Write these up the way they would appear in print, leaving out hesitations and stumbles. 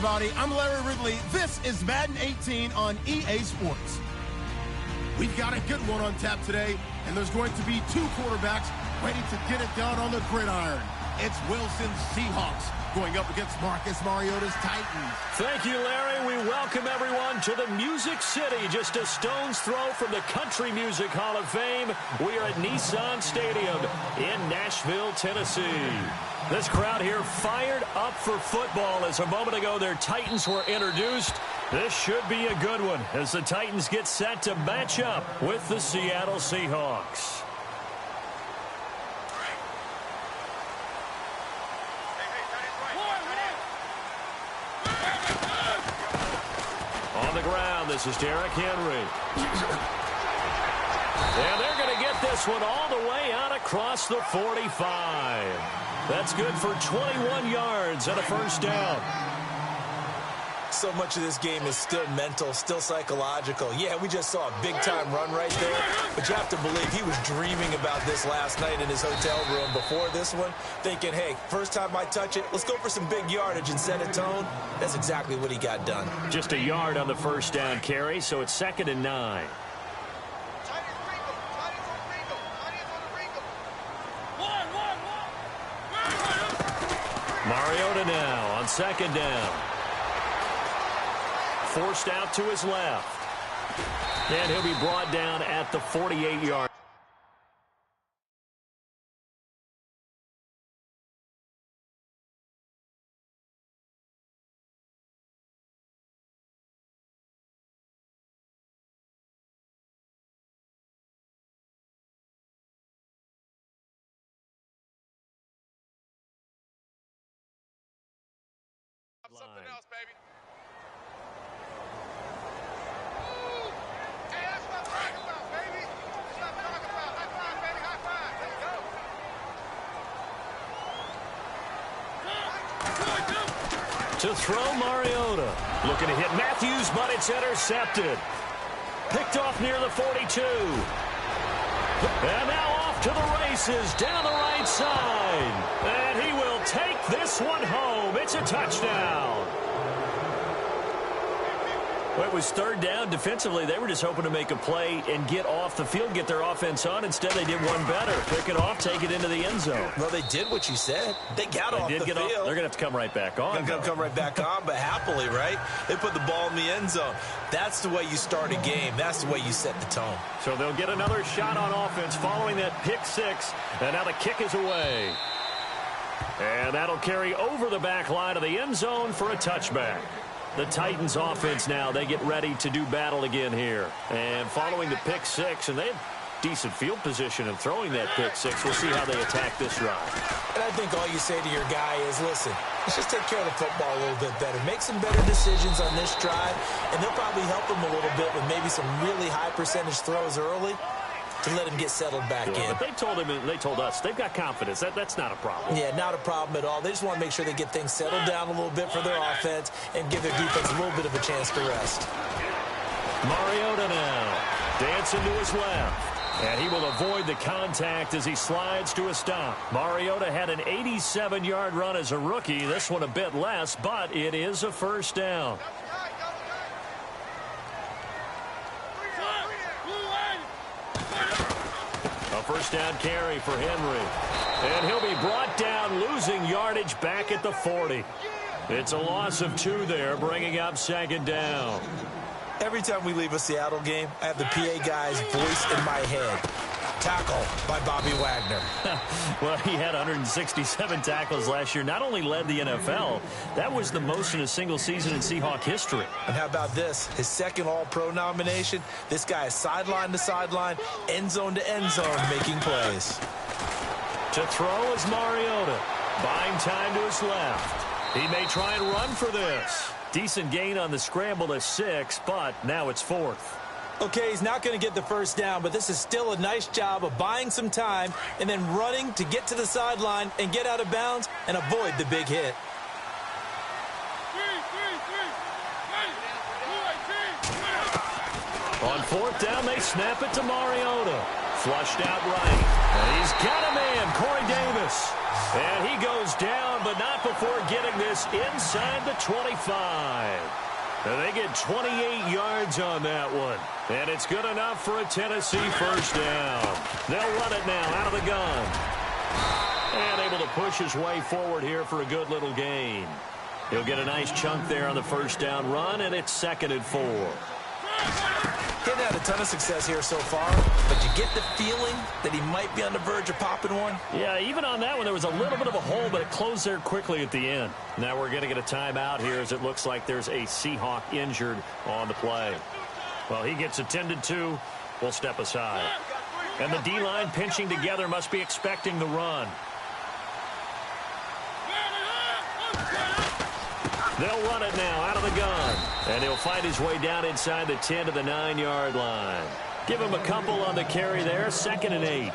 everybody. I'm Larry Ridley. This is Madden 18 on EA Sports. We've got a good one on tap today, and there's going to be two quarterbacks ready to get it done on the gridiron. It's Wilson's Seahawks going up against Marcus Mariota's Titans. Thank you, Larry. We welcome everyone to the Music City, just a stone's throw from the Country Music Hall of Fame. We are at Nissan Stadium in Nashville, Tennessee. This crowd here fired up for football as a moment ago their Titans were introduced. This should be a good one as the Titans get set to match up with the Seattle Seahawks. On the ground, this is Derrick Henry. And they're going to get this one all the way out across the 45. That's good for 21 yards and a first down. So much of this game is still mental, still psychological. Yeah, we just saw a big-time run right there, but you have to believe he was dreaming about this last night in his hotel room before this one, thinking, hey, first time I touch it, let's go for some big yardage and set a tone. That's exactly what he got done. Just a yard on the first down carry, so it's 2nd and 9. Mariota now on 2nd down. Forced out to his left. And he'll be brought down at the 48-yard. Something else, baby. To throw Mariota. Looking to hit Matthews, but it's intercepted. Picked off near the 42. And now off to the races down the right side. And he will take this one home. It's a touchdown. Well, it was 3rd down. Defensively, they were just hoping to make a play and get off the field, get their offense on. Instead, they did one better. Pick it off, take it into the end zone. Well, they did what you said. They got off the field. They're going to have to come right back on. They're going to come right back on, but happily, right? They put the ball in the end zone. That's the way you start a game. That's the way you set the tone. So they'll get another shot on offense following that pick six. And now the kick is away. And that'll carry over the back line of the end zone for a touchback. The Titans offense now, they get ready to do battle again here. And following the pick six, and they have decent field position in throwing that pick six. We'll see how they attack this drive. And I think all you say to your guy is, listen, let's just take care of the football a little bit better. Make some better decisions on this drive, and they'll probably help him a little bit with maybe some really high percentage throws early to let him get settled back in. But they told us they've got confidence. That's not a problem. Yeah, not a problem at all. They just want to make sure they get things settled down a little bit for their offense and give their defense a little bit of a chance to rest. Mariota now dancing to his left. And he will avoid the contact as he slides to a stop. Mariota had an 87-yard run as a rookie. This one a bit less, but it is a first down. A first down carry for Henry. And he'll be brought down, losing yardage back at the 40. It's a loss of 2 there, bringing up 2nd down. Every time we leave a Seattle game, I have the PA guy's voice in my head. Tackle by Bobby Wagner. Well, he had 167 tackles last year. Not only led the NFL, that was the most in a single season in Seahawk history. And how about this? His 2nd All-Pro nomination. This guy is sideline to sideline, end zone to end zone, making plays. To throw is Mariota. Buying time to his left. He may try and run for this. Decent gain on the scramble to 6, but now it's 4th. Okay, he's not going to get the first down, but this is still a nice job of buying some time and then running to get to the sideline and get out of bounds and avoid the big hit. On 4th down, they snap it to Mariota. Flushed out right. And he's got a man, Corey Davis. And he goes down, but not before getting this inside the 25. And they get 28 yards on that one. And it's good enough for a Tennessee first down. They'll run it now out of the gun. And able to push his way forward here for a good little gain. He'll get a nice chunk there on the first down run, and it's 2nd and 4. Getting had a ton of success here so far, but you get the feeling that he might be on the verge of popping one. Yeah, even on that one, there was a little bit of a hole, but it closed there quickly at the end. Now we're going to get a timeout here as it looks like there's a Seahawk injured on the play. Well, he gets attended to. We'll step aside. And the D-line pinching together must be expecting the run. They'll run it now out of the gun. And he'll find his way down inside the 10 to the 9-yard line. Give him a couple on the carry there. 2nd and 8.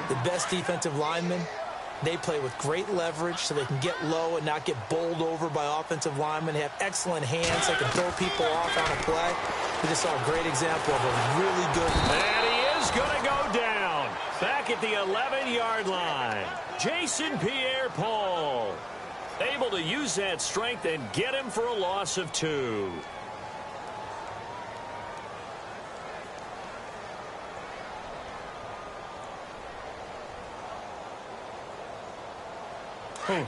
The best defensive linemen, they play with great leverage so they can get low and not get bowled over by offensive linemen. They have excellent hands. They can throw people off on a play. We just saw a great example of a really good... And he is going to go down. Back at the 11-yard line. Jason Pierre-Paul. Able to use that strength and get him for a loss of 2.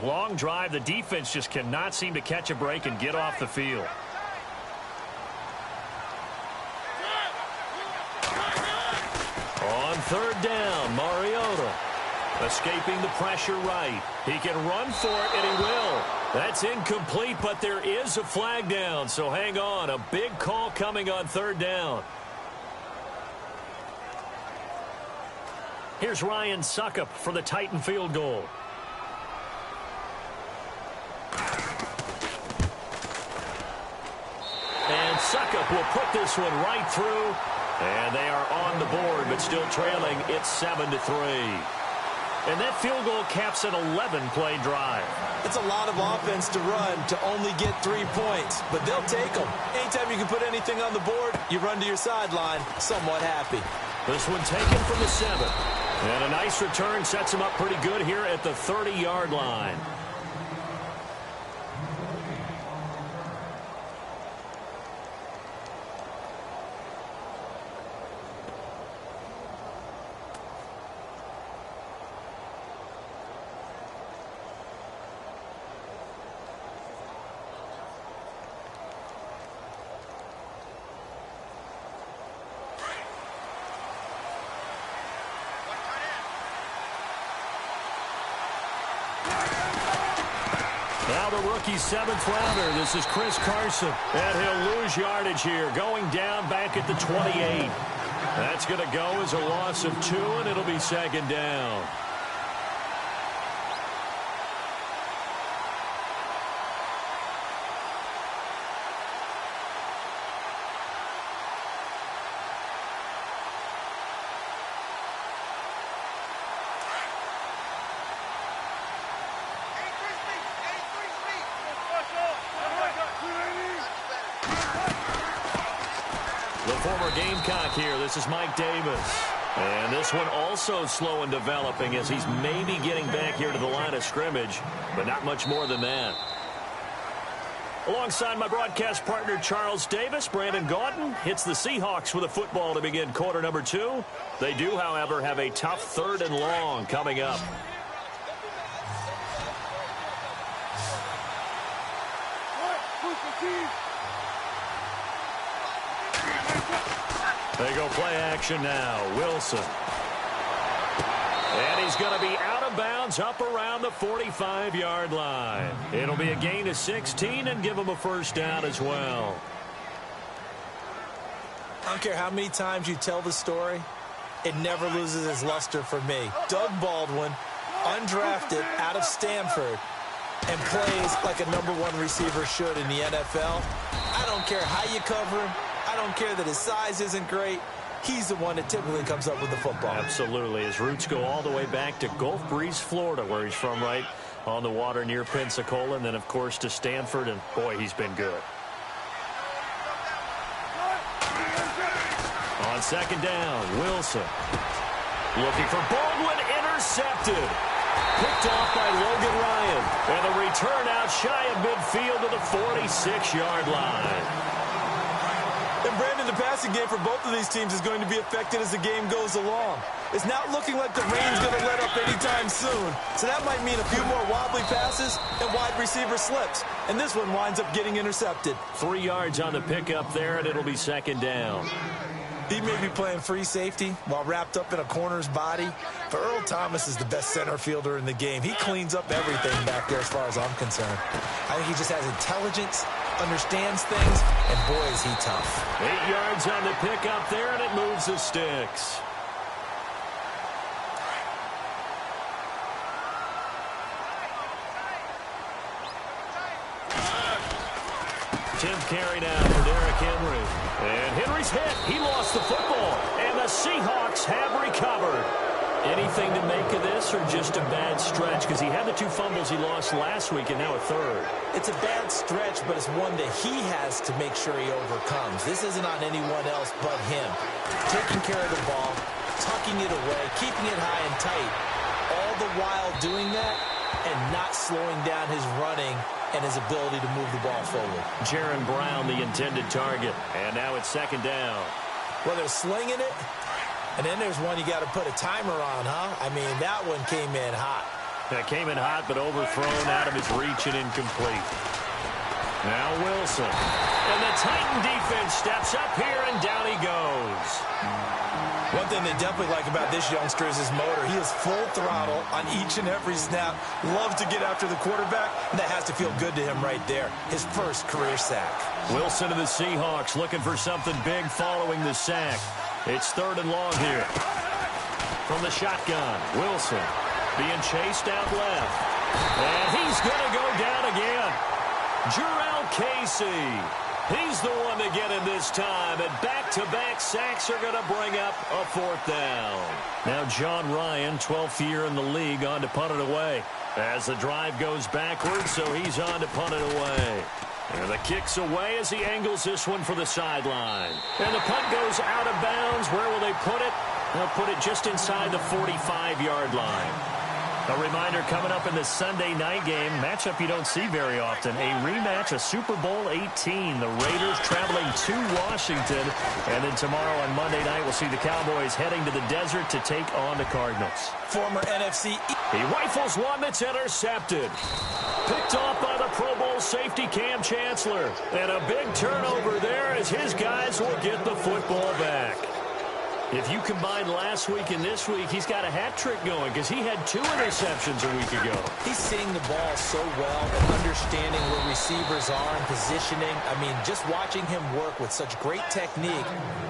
Long drive. The defense just cannot seem to catch a break and get off the field. On 3rd down, Mariota. Escaping the pressure right. He can run for it, and he will. That's incomplete, but there is a flag down, so hang on. A big call coming on 3rd down. Here's Ryan Suckup for the Titan field goal. And Suckup will put this one right through. And they are on the board, but still trailing. It's 7-3. And that field goal caps an 11-play drive. It's a lot of offense to run to only get 3 points, but they'll take them. Anytime you can put anything on the board, you run to your sideline somewhat happy. This one taken from the 7. And a nice return sets him up pretty good here at the 30-yard line. Now the rookie 7th rounder. This is Chris Carson. And he'll lose yardage here. Going down back at the 28. That's going to go as a loss of 2, and it'll be 2nd down. The former Gamecock here. This is Mike Davis. And this one also slow in developing as he's maybe getting back here to the line of scrimmage, but not much more than that. Alongside my broadcast partner, Charles Davis, Brandon Gaudin hits the Seahawks with a football to begin quarter number 2. They do, however, have a tough 3rd and long coming up. They go play action now. Wilson. And he's going to be out of bounds up around the 45-yard line. It'll be a gain of 16 and give him a first down as well. I don't care how many times you tell the story, it never loses its luster for me. Doug Baldwin, undrafted out of Stanford, and plays like a #1 receiver should in the NFL. I don't care how you cover him. I don't care that his size isn't great. He's the one that typically comes up with the football. Absolutely. His roots go all the way back to Gulf Breeze, Florida, where he's from, right on the water near Pensacola, and then, of course, to Stanford, and, boy, he's been good. On On second down, Wilson. Looking for Baldwin, intercepted. Picked off by Logan Ryan. And the return out shy of midfield to the 46-yard line. And Brandon, the passing game for both of these teams is going to be affected as the game goes along. It's not looking like the rain's going to let up anytime soon. So that might mean a few more wobbly passes and wide receiver slips. And this one winds up getting intercepted. 3 yards on the pickup there, and it'll be second down. He may be playing free safety while wrapped up in a corner's body, but Earl Thomas is the best center fielder in the game. He cleans up everything back there as far as I'm concerned. I think he just has intelligence, understands things, and boy, is he tough. 8 yards on the pickup there, and it moves the sticks. Tim carry now for Derrick Henry. And Henry's hit. He lost the football. And the Seahawks have recovered. Anything to make of this or just a bad stretch? Because he had the 2 fumbles he lost last week and now a third. It's a bad stretch, but it's one that he has to make sure he overcomes. This isn't on anyone else but him. Taking care of the ball, tucking it away, keeping it high and tight. All the while doing that and not slowing down his running and his ability to move the ball forward. Jaron Brown, the intended target. And now it's second down. Well, they're slinging it, and then there's one you got to put a timer on, huh? I mean, that one came in hot. That came in hot, but overthrown out of his reach and incomplete. Now Wilson. And the Titan defense steps up here, and down he goes. One thing they definitely like about this youngster is his motor. He is full throttle on each and every snap. Loves to get after the quarterback, and that has to feel good to him right there. His first career sack. Wilson of the Seahawks looking for something big following the sack. It's third and long here. From the shotgun, Wilson being chased out left. And he's going to go down again. Jurrell Casey. He's the one to get him this time, and back-to-back sacks are going to bring up a fourth down. Now John Ryan, 12th year in the league, on to punt it away. As the drive goes backwards, so he's on to punt it away. And the kick's away as he angles this one for the sideline. And the punt goes out of bounds. Where will they put it? They'll put it just inside the 45-yard line. A reminder coming up in the Sunday night game, matchup you don't see very often, a rematch of Super Bowl 18. The Raiders traveling to Washington. And then tomorrow on Monday night, we'll see the Cowboys heading to the desert to take on the Cardinals. Former NFC. He rifles one that's intercepted. Picked off by the Pro Bowl safety Cam Chancellor. And a big turnover there as his guys will get the football back. If you combine last week and this week, he's got a hat trick going because he had 2 interceptions a week ago. He's seeing the ball so well and understanding where receivers are and positioning. I mean, just watching him work with such great technique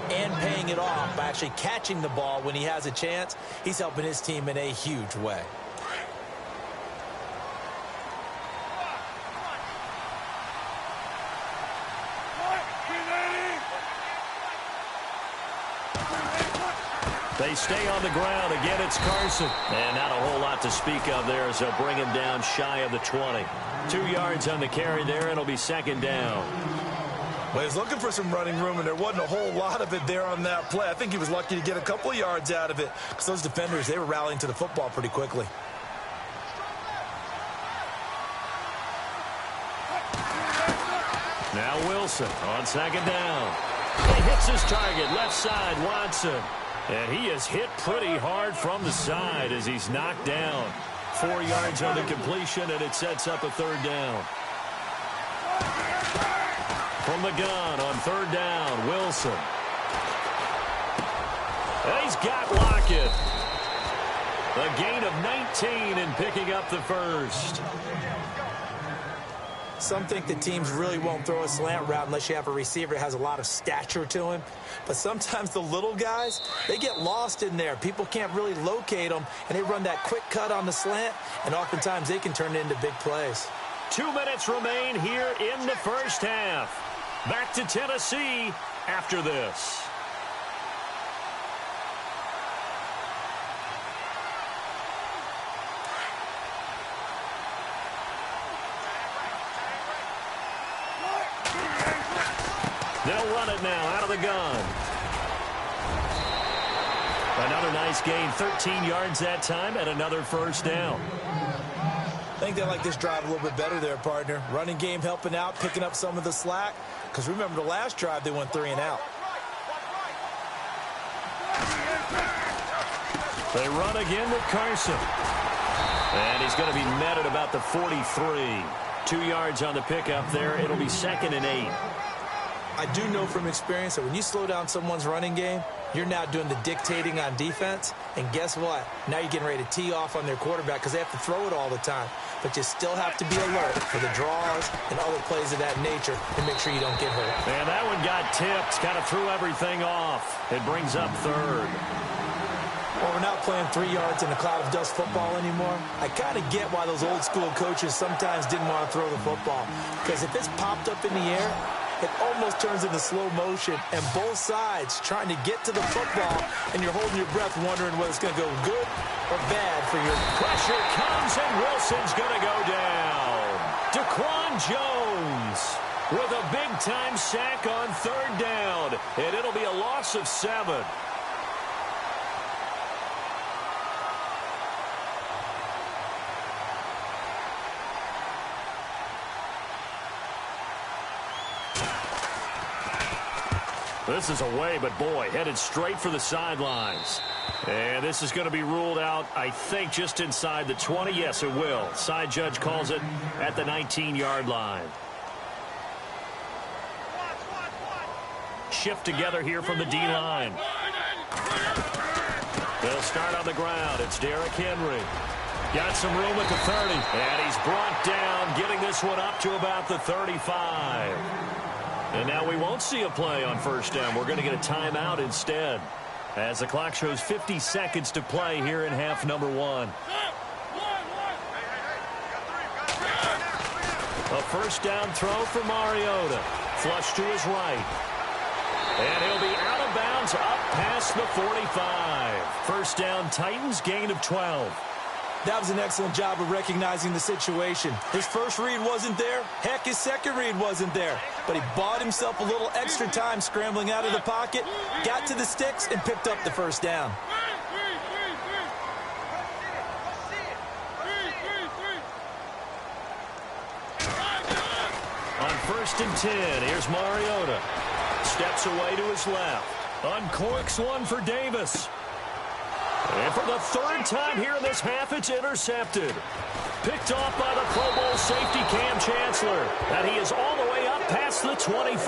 and paying it off by actually catching the ball when he has a chance, he's helping his team in a huge way. They stay on the ground. Again, it's Carson. And not a whole lot to speak of there as they'll bring him down shy of the 20. 2 yards on the carry there. It'll be second down. Well, he was looking for some running room, and there wasn't a whole lot of it there on that play. I think he was lucky to get a couple of yards out of it because those defenders, they were rallying to the football pretty quickly. Now Wilson on second down. He hits his target, left side, Watson. And he is hit pretty hard from the side as he's knocked down. 4 yards on the completion, and it sets up a third down. From the gun on third down, Wilson. And he's got Lockett. A gain of 19 and picking up the first. Some think the teams really won't throw a slant route unless you have a receiver that has a lot of stature to him. But sometimes the little guys, they get lost in there. People can't really locate them, and they run that quick cut on the slant, and oftentimes they can turn it into big plays. 2 minutes remain here in the first half. Back to Tennessee after this. They'll run it now out of the gun. Another nice gain, 13 yards that time, and another first down. I think they like this drive a little bit better there, partner. Running game helping out, picking up some of the slack. Because remember the last drive, they went 3 and out. They run again with Carson. And he's going to be met at about the 43. 2 yards on the pickup there. It'll be 2nd and 8. I do know from experience that when you slow down someone's running game, you're now doing the dictating on defense. And guess what? Now you're getting ready to tee off on their quarterback because they have to throw it all the time. But you still have to be alert for the draws and other plays of that nature to make sure you don't get hurt. And that one got tipped. Kind of threw everything off. It brings up 3rd. Well, we're not playing 3 yards in a cloud of dust football anymore. I kind of get why those old school coaches sometimes didn't want to throw the football. Because if it's popped up in the air, it almost turns into slow motion. And both sides trying to get to the football, and you're holding your breath wondering whether it's going to go good or bad for your... Pressure comes, and Wilson's going to go down. Daquan Jones with a big-time sack on 3rd down. And it'll be a loss of 7. This is away, but boy, headed straight for the sidelines. And this is going to be ruled out, I think, just inside the 20. Yes, it will. Side judge calls it at the 19-yard line. Shift together here from the D-line. They'll start on the ground. It's Derrick Henry. Got some room at the 30. And he's brought down, getting this one up to about the 35. And now we won't see a play on 1st down. We're going to get a timeout instead, as the clock shows 50 seconds to play here in half number 1. A 1st down throw for Mariota. Flush to his right. And he'll be out of bounds up past the 45. 1st down Titans, gain of 12. That was an excellent job of recognizing the situation. His first read wasn't there. Heck, his second read wasn't there. But he bought himself a little extra time scrambling out of the pocket, got to the sticks, and picked up the 1st down. On 1st and 10, here's Mariota. Steps away to his left. Uncorks one for Davis. And for the 3rd time here in this half, it's intercepted. Picked off by the Pro Bowl safety Cam Chancellor. And he is all the way up past the 25.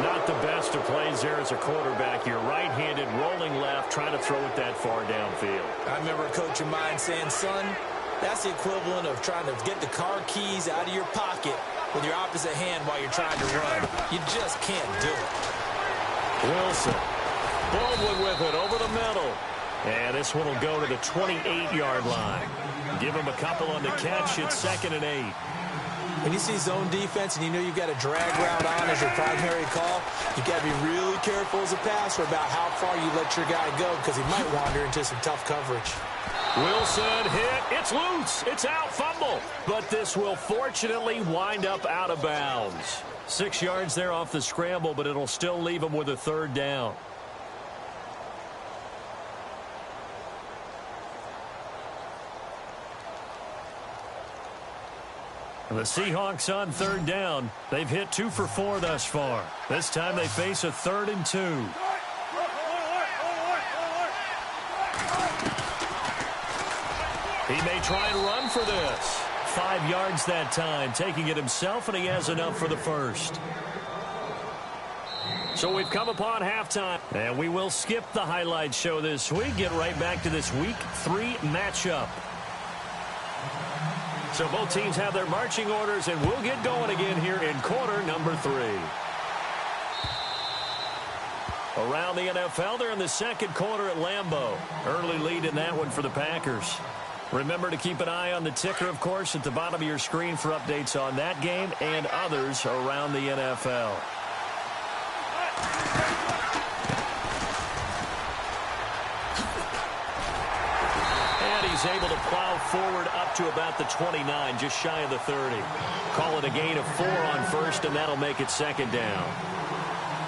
Not the best of plays there as a quarterback. You're right-handed, rolling left, trying to throw it that far downfield. I remember a coach of mine saying, son, that's the equivalent of trying to get the car keys out of your pocket with your opposite hand while you're trying to run. You just can't do it. Wilson. Baldwin with it over the middle. And this one will go to the 28-yard line. Give him a couple on the catch. It's 2nd and 8. When you see zone defense and you know you've got a drag route on as your primary call, you got to be really careful as a passer about how far you let your guy go because he might wander into some tough coverage. Wilson hit. It's loose. It's out. Fumble. But this will fortunately wind up out of bounds. 6 yards there off the scramble, but it'll still leave him with a 3rd down. And the Seahawks on 3rd down. They've hit 2 for 4 thus far. This time they face a 3rd and 2. He may try and run for this. 5 yards that time, taking it himself, and he has enough for the 1st. So we've come upon halftime, and we will skip the highlight show this week. Get right back to this Week 3 matchup. So both teams have their marching orders, and we'll get going again here in quarter number 3. Around the NFL, they're in the 2nd quarter at Lambeau. Early lead in that one for the Packers. Remember to keep an eye on the ticker, of course, at the bottom of your screen for updates on that game and others around the NFL. And he's able to plow forward up to about the 29, just shy of the 30. Call it a gain of 4 on 1st, and that'll make it 2nd down.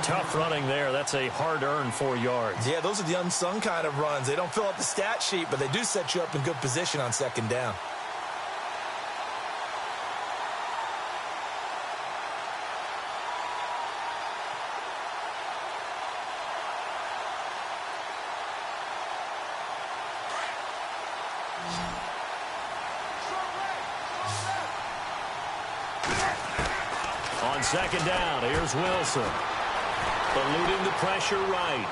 Tough running there. That's a hard-earned 4 yards. Yeah, those are the unsung kind of runs. They don't fill up the stat sheet, but they do set you up in good position on second down. On second down, here's Wilson. Eluding the pressure right.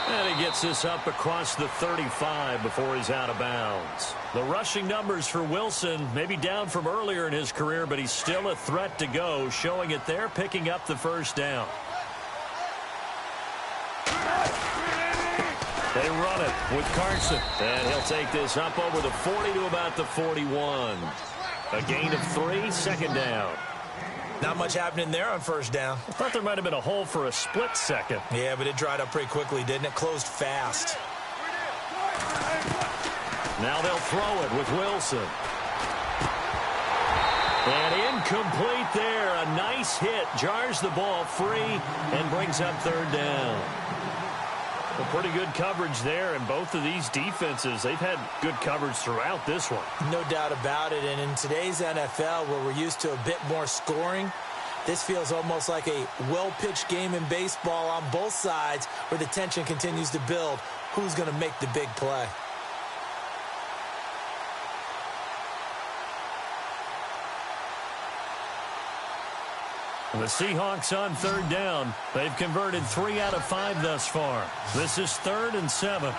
And he gets this up across the 35 before he's out of bounds. The rushing numbers for Wilson may be down from earlier in his career, but he's still a threat to go, showing it there, picking up the first down. They run it with Carson. And he'll take this up over the 40 to about the 41. A gain of 3, second down. Not much happening there on first down. I thought there might have been a hole for a split second. Yeah, but it dried up pretty quickly, didn't it? Closed fast. Now they'll throw it with Wilson. And incomplete there. A nice hit. Jars the ball free and brings up third down. Well, pretty good coverage there, and both of these defenses, they've had good coverage throughout this one. No doubt about it, and in today's NFL, where we're used to a bit more scoring, this feels almost like a well-pitched game in baseball on both sides where the tension continues to build. Who's going to make the big play? The Seahawks on third down. They've converted 3 out of 5 thus far. This is 3rd and 7.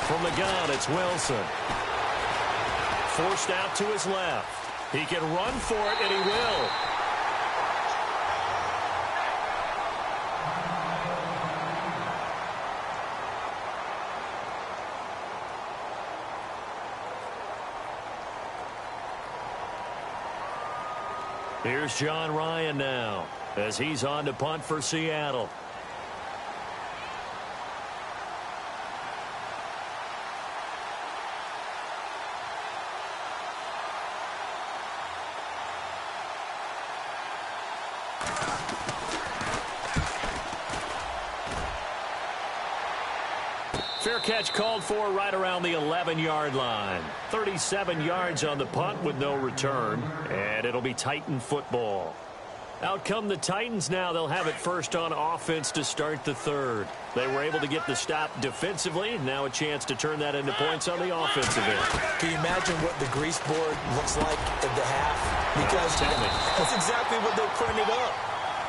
From the gun, it's Wilson. Forced out to his left. He can run for it, and he will. Here's John Ryan now as he's on to punt for Seattle. Fair catch called for right around the 11-yard line. 37 yards on the punt with no return, and it'll be Titan football. Out come the Titans now. They'll have it first on offense to start the third. They were able to get the stop defensively. Now a chance to turn that into points on the offensive end. Can you imagine what the grease board looks like at the half? Because that's exactly what they printed up.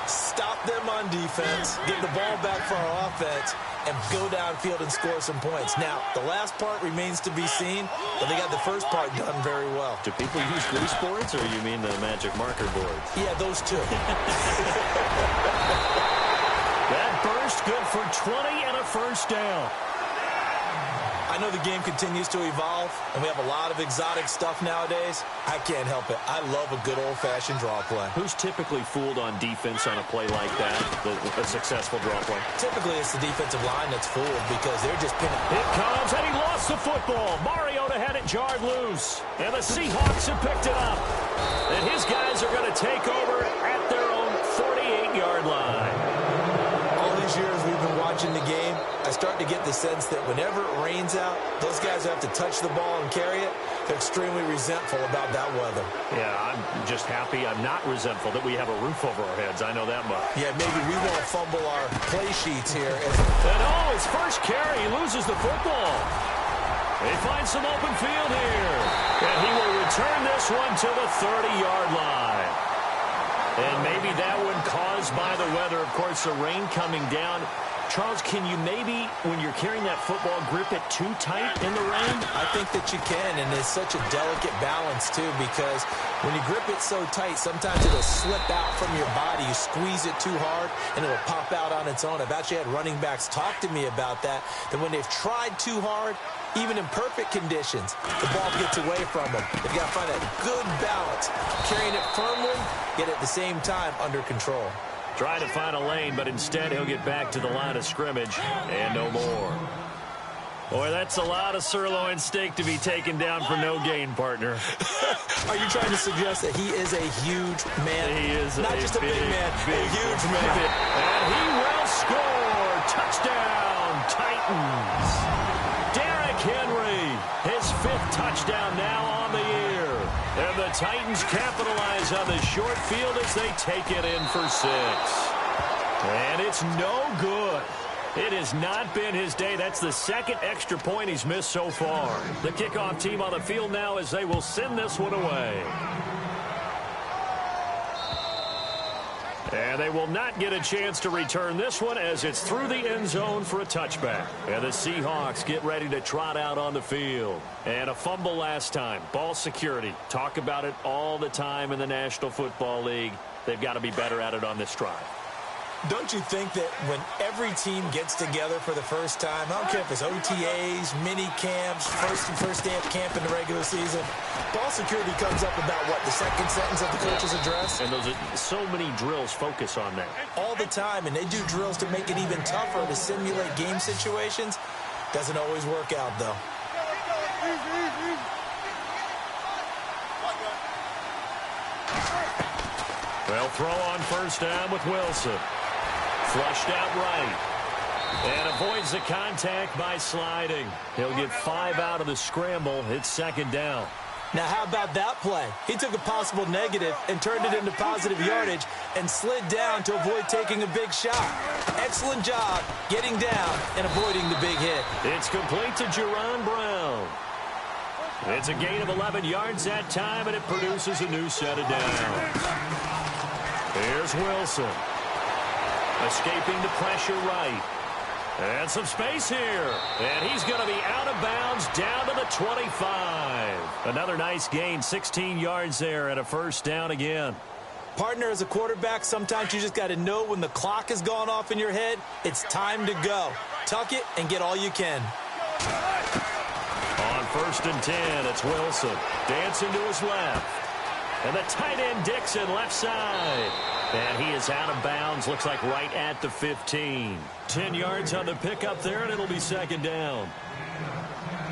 Stop them on defense, get the ball back for our offense, and go downfield and score some points. Now, the last part remains to be seen, but they got the first part done very well. Do people use grease boards, or you mean the magic marker boards? Yeah, those two. That burst good for 20 and a first down. I know the game continues to evolve, and we have a lot of exotic stuff nowadays. I can't help it. I love a good old-fashioned draw play. Who's typically fooled on defense on a play like that, a successful draw play? Typically, it's the defensive line that's fooled because they're just pinning. It comes, and he lost the football. Mariota had it jarred loose, and the Seahawks have picked it up. And his guys are going to take over at their own 48-yard line. All these years we've been watching the game, I start to get the sense that whenever it rains out, those guys who have to touch the ball and carry it, they're extremely resentful about that weather. Yeah, I'm just happy I'm not resentful that we have a roof over our heads. I know that much. Yeah, maybe we won't fumble our play sheets here. And oh, his first carry, he loses the football. They find some open field here. And he will return this one to the 30-yard line. And maybe that one caused by the weather. Of course, the rain coming down. Charles, can you maybe, when you're carrying that football, grip it too tight in the rain? I think that you can, and it's such a delicate balance, too, because when you grip it so tight, sometimes it'll slip out from your body. You squeeze it too hard, and it'll pop out on its own. I've actually had running backs talk to me about that when they've tried too hard, even in perfect conditions, the ball gets away from them. They've got to find a good balance, carrying it firmly, yet at the same time under control. Trying to find a lane, but instead he'll get back to the line of scrimmage and no more. Boy, that's a lot of sirloin steak to be taken down for no gain, partner. Are you trying to suggest that he is a huge man? He is not just a big man, a huge man. And he will score. Touchdown, Titans. Derrick Henry, his 5th touchdown now on the year. And the Titans capitalize on the short field as they take it in for 6. And it's no good. It has not been his day. That's the 2nd extra point he's missed so far. The kickoff team on the field now as they will send this one away. And they will not get a chance to return this one as it's through the end zone for a touchback. And the Seahawks get ready to trot out on the field. And a fumble last time. Ball security. Talk about it all the time in the National Football League. They've got to be better at it on this drive. Don't you think that when every team gets together for the first time, I don't care if it's OTAs, mini camps, first day of camp in the regular season, ball security comes up about, what, the 2nd sentence of the coach's address? And those are so many drills focus on that. All the time, and they do drills to make it even tougher to simulate game situations. Doesn't always work out, though. Well, throw on first down with Wilson. Flushed out right. And avoids the contact by sliding. He'll get 5 out of the scramble. It's 2nd down. Now, how about that play? He took a possible negative and turned it into positive yardage and slid down to avoid taking a big shot. Excellent job getting down and avoiding the big hit. It's complete to Jerron Brown. It's a gain of 11 yards that time, and it produces a new set of downs. Here's Wilson. Escaping the pressure right. And some space here. And he's going to be out of bounds down to the 25. Another nice gain, 16 yards there and a first down again. Partner, as a quarterback, sometimes you just got to know when the clock has gone off in your head, it's time to go. Tuck it and get all you can. On 1st and 10, it's Wilson. Dancing to his left. And the tight end Dixon left side. And he is out of bounds, looks like right at the 15. 10 yards on the pickup there, and it'll be 2nd down.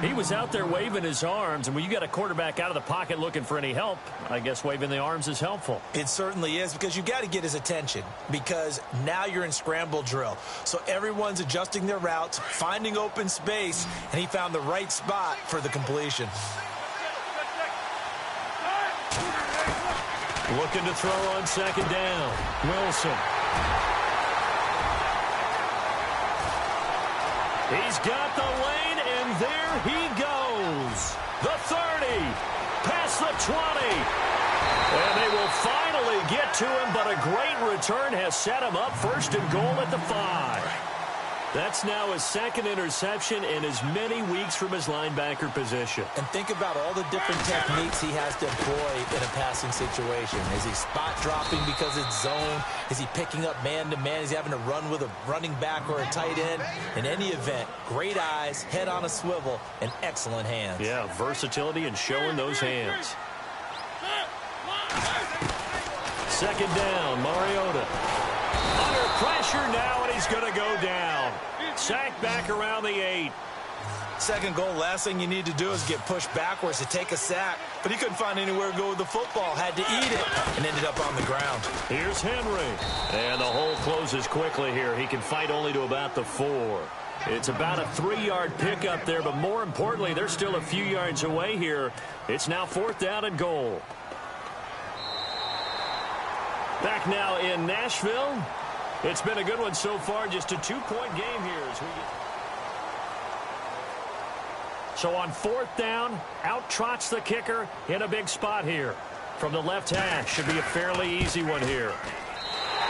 He was out there waving his arms, and when you got a quarterback out of the pocket looking for any help, I guess waving the arms is helpful. It certainly is, because you got to get his attention, because now you're in scramble drill. So everyone's adjusting their routes, finding open space, and he found the right spot for the completion. Looking to throw on 2nd down. Wilson. He's got the lane, and there he goes. The 30, past the 20. And they will finally get to him, but a great return has set him up 1st and goal at the 5. That's now his 2nd interception in as many weeks from his linebacker position. And think about all the different techniques he has to employ in a passing situation. Is he spot dropping because it's zone? Is he picking up man-to-man? Is he having to run with a running back or a tight end? In any event, great eyes, head on a swivel, and excellent hands. Yeah, versatility and showing those hands. 2nd down, Mariota. Under pressure now, and he's going to go down. Sacked back around the 8. 2nd goal, last thing you need to do is get pushed backwards to take a sack. But he couldn't find anywhere to go with the football. Had to eat it and ended up on the ground. Here's Henry. And the hole closes quickly here. He can fight only to about the 4. It's about a 3-yard pickup there, but more importantly, they're still a few yards away here. It's now 4th down and goal. Back now in Nashville. It's been a good one so far, just a 2-point game here. So on 4th down, out trots the kicker in a big spot here. From the left hash, should be a fairly easy one here.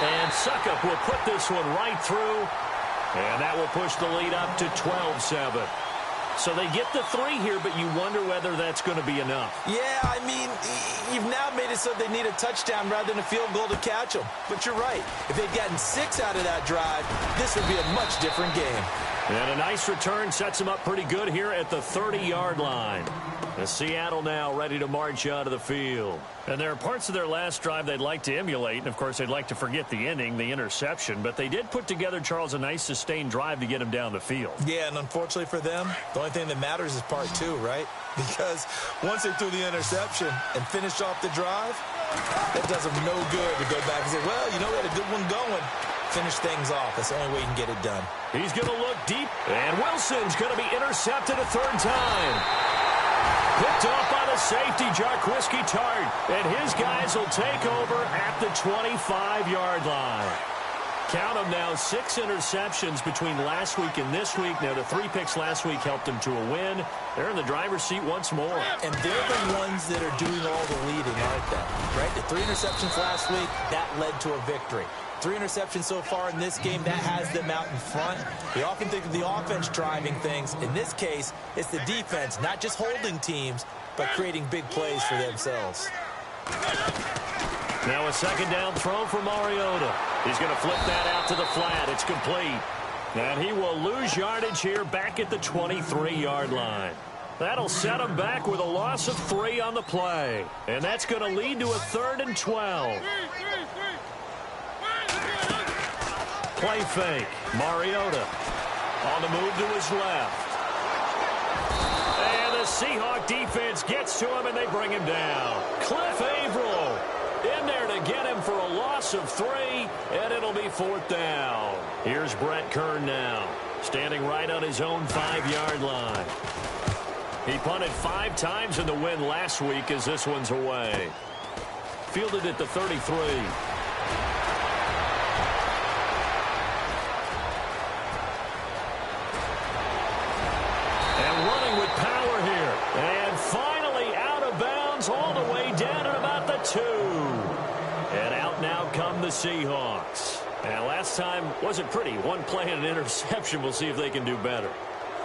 And Suckup will put this one right through, and that will push the lead up to 12-7. So they get the 3 here, but you wonder whether that's going to be enough. Yeah, I mean, you've now made it so they need a touchdown rather than a field goal to catch them. But you're right. If they'd gotten 6 out of that drive, this would be a much different game. And a nice return sets them up pretty good here at the 30-yard line. And Seattle now ready to march out of the field. And there are parts of their last drive they'd like to emulate. And, of course, they'd like to forget the ending, the interception. But they did put together, Charles, a nice sustained drive to get them down the field. Yeah, and unfortunately for them, the only thing that matters is part two, right? Because once they threw the interception and finished off the drive, it does them no good to go back and say, well, you know, we had a good one going. Finish things off. That's the only way you can get it done. He's going to look deep, and Wilson's going to be intercepted a third time. Picked off by the safety, Jarquiski Tart, and his guys will take over at the 25-yard line. Count them now, 6 interceptions between last week and this week. Now, the 3 picks last week helped them to a win. They're in the driver's seat once more. And they're the ones that are doing all the leading, aren't they? Right? The 3 interceptions last week, that led to a victory. 3 interceptions so far in this game, that has them out in front. We often think of the offense driving things. In this case, it's the defense, not just holding teams, but creating big plays for themselves. Now a second down throw for Mariota. He's going to flip that out to the flat. It's complete. And he will lose yardage here back at the 23-yard line. That'll set him back with a loss of 3 on the play. And that's going to lead to a 3rd and 12. Play fake. Mariota on the move to his left. And the Seahawk defense gets to him, and they bring him down. Cliff Averill in there to get him for a loss of 3, and it'll be 4th down. Here's Brett Kern now, standing right on his own 5-yard line. He punted 5 times in the win last week as this one's away. Fielded at the 33. Power here, and finally out of bounds all the way down at about the 2. And out now come the Seahawks. And last time wasn't pretty. 1 play and an interception. We'll see if they can do better.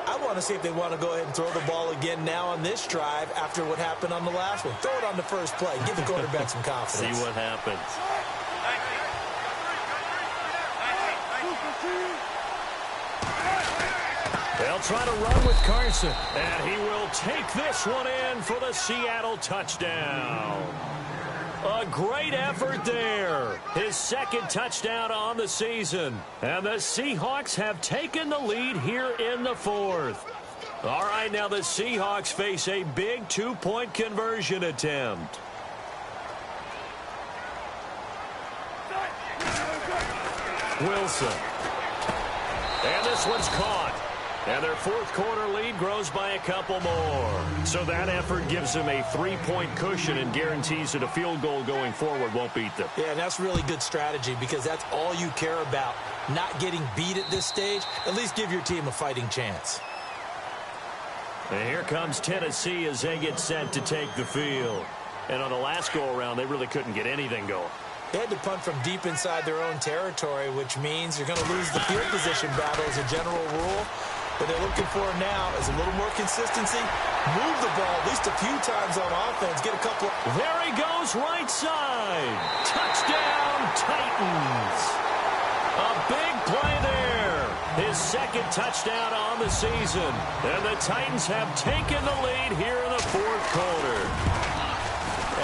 I want to see if they want to go ahead and throw the ball again now on this drive after what happened on the last one. Throw it on the first play. Give the quarterback some confidence. See what happens. They'll try to run with Carson, and he will take this one in for the Seattle touchdown. A great effort there. His 2nd touchdown on the season. And the Seahawks have taken the lead here in the 4th. All right, now the Seahawks face a big 2-point conversion attempt. Wilson. And this one's caught. And their 4th quarter lead grows by a couple more. So that effort gives them a 3-point cushion and guarantees that a field goal going forward won't beat them. Yeah, that's really good strategy because that's all you care about. Not getting beat at this stage. At least give your team a fighting chance. And here comes Tennessee as they get set to take the field. And on the last go-around, they really couldn't get anything going. They had to punt from deep inside their own territory, which means you're going to lose the field position battle as a general rule. What they're looking for now is a little more consistency. Move the ball at least a few times on offense. Get a couple. There he goes, right side. Touchdown, Titans. A big play there. His 2nd touchdown on the season. And the Titans have taken the lead here in the 4th quarter.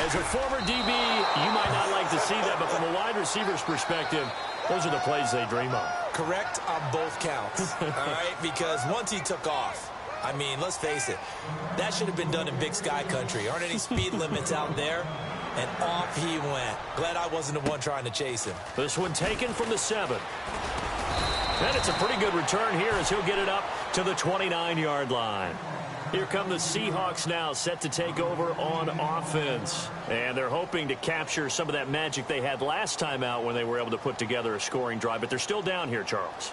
As a former DB, you might not like to see that, but from a wide receiver's perspective, those are the plays they dream of. Correct on both counts, all right? Because once he took off, I mean, let's face it, that should have been done in Big Sky Country. Aren't any speed limits out there? And off he went. Glad I wasn't the one trying to chase him. This one taken from the 7. And it's a pretty good return here as he'll get it up to the 29-yard line. Here come the Seahawks now, set to take over on offense. And they're hoping to capture some of that magic they had last time out when they were able to put together a scoring drive. But they're still down here, Charles.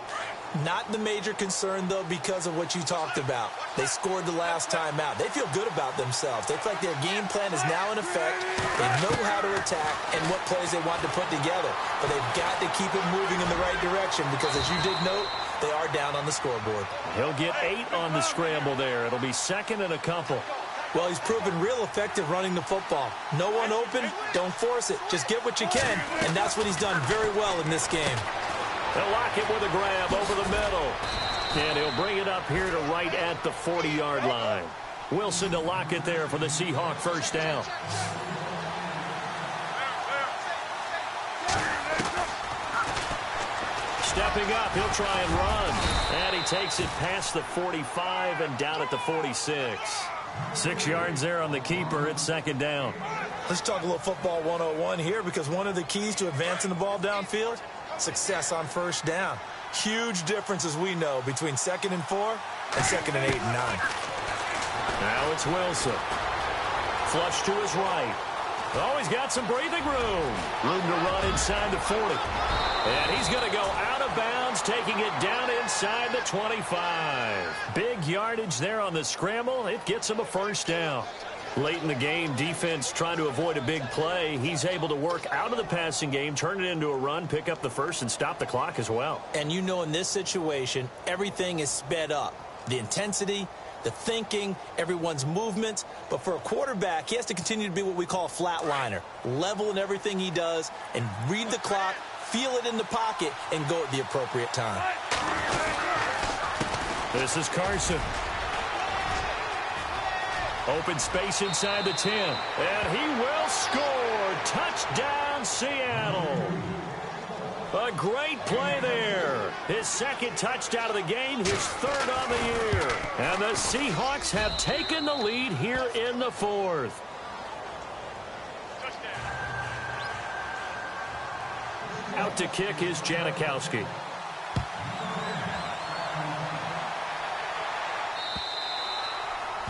Not the major concern, though, because of what you talked about. They scored the last time out. They feel good about themselves. They feel like their game plan is now in effect. They know how to attack and what plays they want to put together. But they've got to keep it moving in the right direction because, as you did note, they are down on the scoreboard. He'll get 8 on the scramble there. It'll be 2nd and a couple. Well, he's proven real effective running the football. No one open, don't force it. Just get what you can, and that's what he's done very well in this game. They'll lock it with a grab over the middle. And he'll bring it up here to right at the 40-yard line. Wilson to lock it there for the Seahawk first down. Stepping up, he'll try and run. And he takes it past the 45 and down at the 46. 6 yards there on the keeper. It's second down. Let's talk a little football 101 here, because one of the keys to advancing the ball downfield, success on first down. Huge difference, as we know, between 2nd and 4 and 2nd and 8 and 9. Now it's Wilson. Flush to his right. Oh, he's got some breathing room. Room to run inside the 40. And he's going to go out of bounds, taking it down inside the 25. Big yardage there on the scramble. It gets him a first down. Late in the game, defense trying to avoid a big play. He's able to work out of the passing game, turn it into a run, pick up the first, and stop the clock as well. And you know, in this situation, everything is sped up. The intensity, the thinking, everyone's movement. But for a quarterback, he has to continue to be what we call a flatliner. Level in everything he does and read the clock, feel it in the pocket, and go at the appropriate time. This is Carson. Open space inside the 10. And he will score. Touchdown, Seattle. A great play there. His second touchdown of the game, his third on the year. And the Seahawks have taken the lead here in the fourth. Out to kick is Janikowski.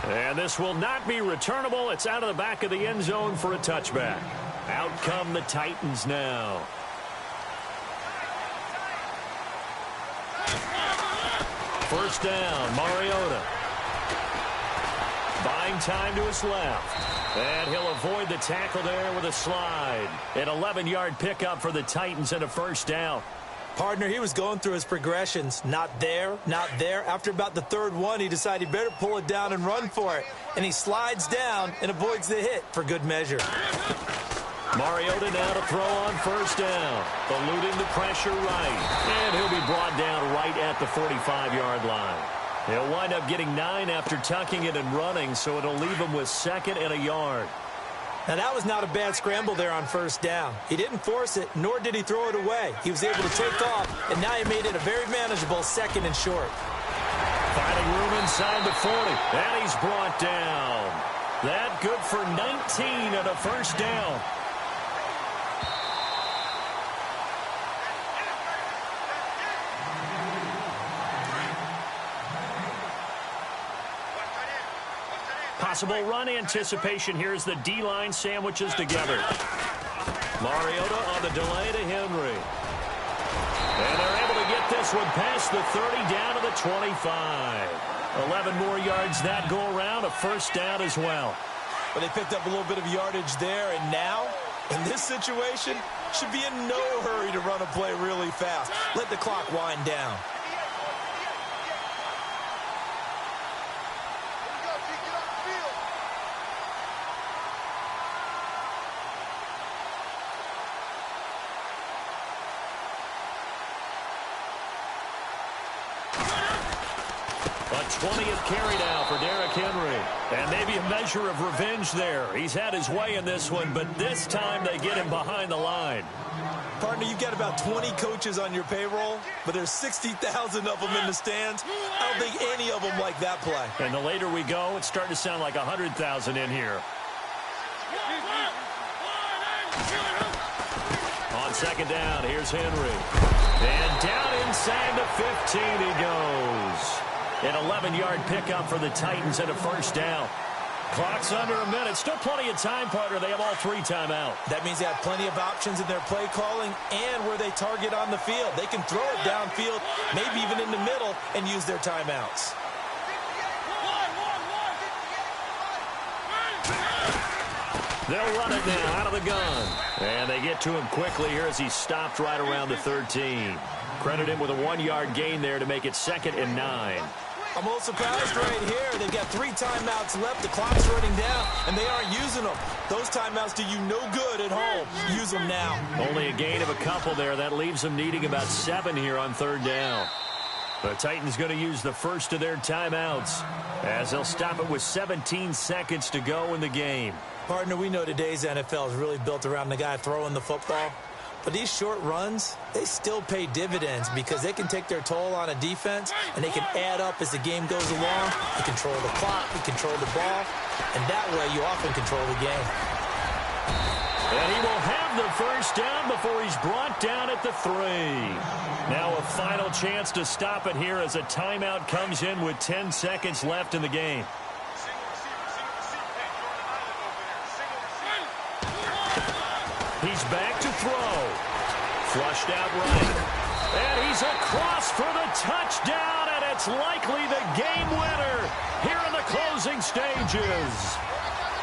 And this will not be returnable. It's out of the back of the end zone for a touchback. Out come the Titans now. First down, Mariota. Buying time to his left. And he'll avoid the tackle there with a slide. An 11-yard pickup for the Titans and a first down. Partner, he was going through his progressions. Not there, not there. After about the third one, he decided he better pull it down and run for it. And he slides down and avoids the hit for good measure. Mariota now to throw on first down. Eluding the pressure right. And he'll be brought down right at the 45-yard line. He'll wind up getting 9 after tucking it and running, so it'll leave him with 2nd and a yard. Now, that was not a bad scramble there on first down. He didn't force it, nor did he throw it away. He was able to take off, and now he made it a very manageable 2nd and short. Finding room inside the 40, and he's brought down. That good for 19 and a first down. Possible run anticipation here as the D-line sandwiches together. Mariota on the delay to Henry. And they're able to get this one past the 30 down to the 25. 11 more yards that go around, a first down as well. But they picked up a little bit of yardage there, and now, in this situation, should be in no hurry to run a play really fast. Let the clock wind down. A 20th carry now for Derrick Henry. And maybe a measure of revenge there. He's had his way in this one, but this time they get him behind the line. Partner, you've got about 20 coaches on your payroll, but there's 60,000 of them in the stands. I don't think any of them like that play. And the later we go, it's starting to sound like 100,000 in here. On second down, here's Henry. And down inside the 15 he goes. An 11-yard pickup for the Titans and a first down. Clock's under a minute. Still plenty of time, partner. They have all 3 timeouts. That means they have plenty of options in their play calling and where they target on the field. They can throw it downfield, maybe even in the middle, and use their timeouts. They'll run it now out of the gun. And they get to him quickly here as he stopped right around the 13. Credit him with a 1-yard gain there to make it 2nd and 9. I'm a little surprised right here. They've got 3 timeouts left. The clock's running down, and they aren't using them. Those timeouts do you no good at home. Use them now. Only a gain of a couple there. That leaves them needing about 7 here on third down. The Titans going to use the first of their timeouts as they'll stop it with 17 seconds to go in the game. Partner, we know today's NFL is really built around the guy throwing the football. But these short runs, they still pay dividends because they can take their toll on a defense and they can add up as the game goes along. You control the clock, you control the ball, and that way you often control the game. And he will have the first down before he's brought down at the 3. Now a final chance to stop it here as a timeout comes in with 10 seconds left in the game. He's back to throw. Flushed out right. And he's across for the touchdown, and it's likely the game winner here in the closing stages.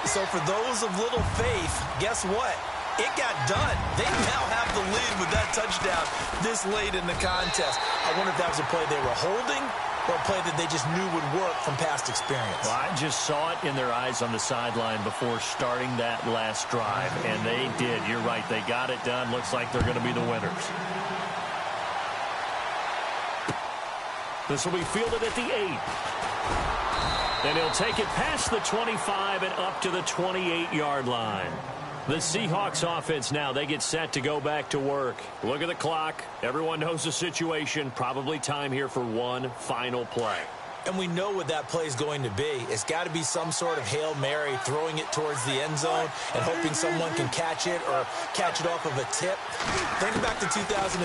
So for those of little faith, guess what? It got done. They now have the lead with that touchdown this late in the contest. I wonder if that was a play they were holding or a play that they just knew would work from past experience. Well, I just saw it in their eyes on the sideline before starting that last drive, and they did. You're right. They got it done. Looks like they're going to be the winners. This will be fielded at the 8. And he'll take it past the 25 and up to the 28-yard line. The Seahawks offense now, they get set to go back to work. Look at the clock. Everyone knows the situation. Probably time here for one final play. And we know what that play is going to be. It's got to be some sort of Hail Mary, throwing it towards the end zone and hoping someone can catch it or catch it off of a tip. Think back to 2015.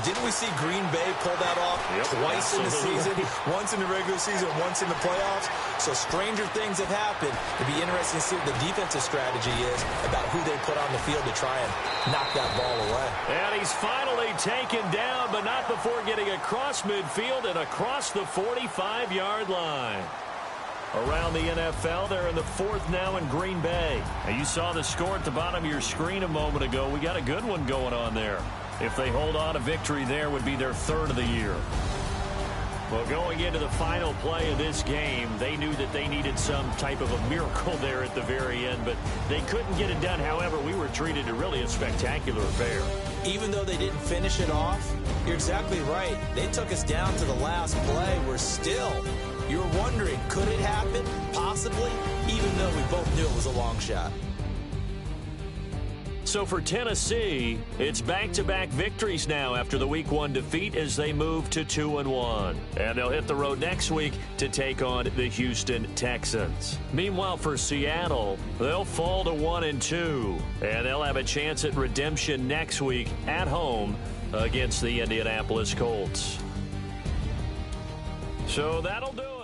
Didn't we see Green Bay pull that off twice in the season? Once in the regular season, once in the playoffs. So stranger things have happened. It'd be interesting to see what the defensive strategy is about who they put on the field to try and knock that ball away. And he's finally taken down, but not before getting across midfield and across the 45-yard line. Around the NFL, they're in the 4th now in Green Bay. Now, you saw the score at the bottom of your screen a moment ago. We got a good one going on there. If they hold on, a victory there would be their 3rd of the year. Well, going into the final play of this game, they knew that they needed some type of a miracle there at the very end, but they couldn't get it done. However, we were treated to really a spectacular affair. Even though they didn't finish it off, you're exactly right. They took us down to the last play. We're still, you're wondering, could it happen? Possibly, even though we both knew it was a long shot. So for Tennessee, it's back-to-back victories now after the Week 1 defeat as they move to 2-1. And they'll hit the road next week to take on the Houston Texans. Meanwhile, for Seattle, they'll fall to 1-2. And they'll have a chance at redemption next week at home against the Indianapolis Colts. So that'll do it.